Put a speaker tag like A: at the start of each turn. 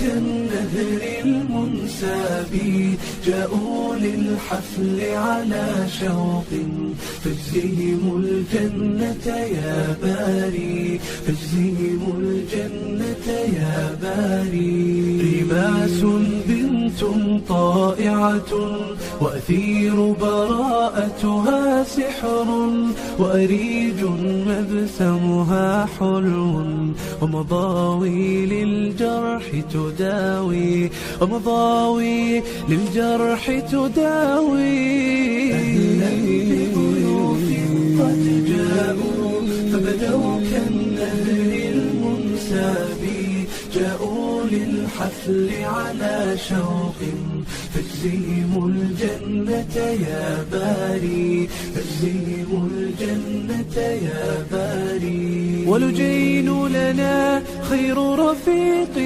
A: كالنهر المنساب جاءوا للحفل على شوق فاجزهم الجنة يا باري فاجزهم الجنة يا باري رماس بنت طائعة وأثير براءتها سحر وأريج مبسمها حلو ومضاوي للجرح تداوي ومضاوي للجرح تداوي أهلا بضيوف قد جاءوا فبدوا كالنهر المنساب جاءوا للحفل على شوق فاجزهم الجنة يا باري فاجزهم الجنة يا باري ولجين لنا خير رفيق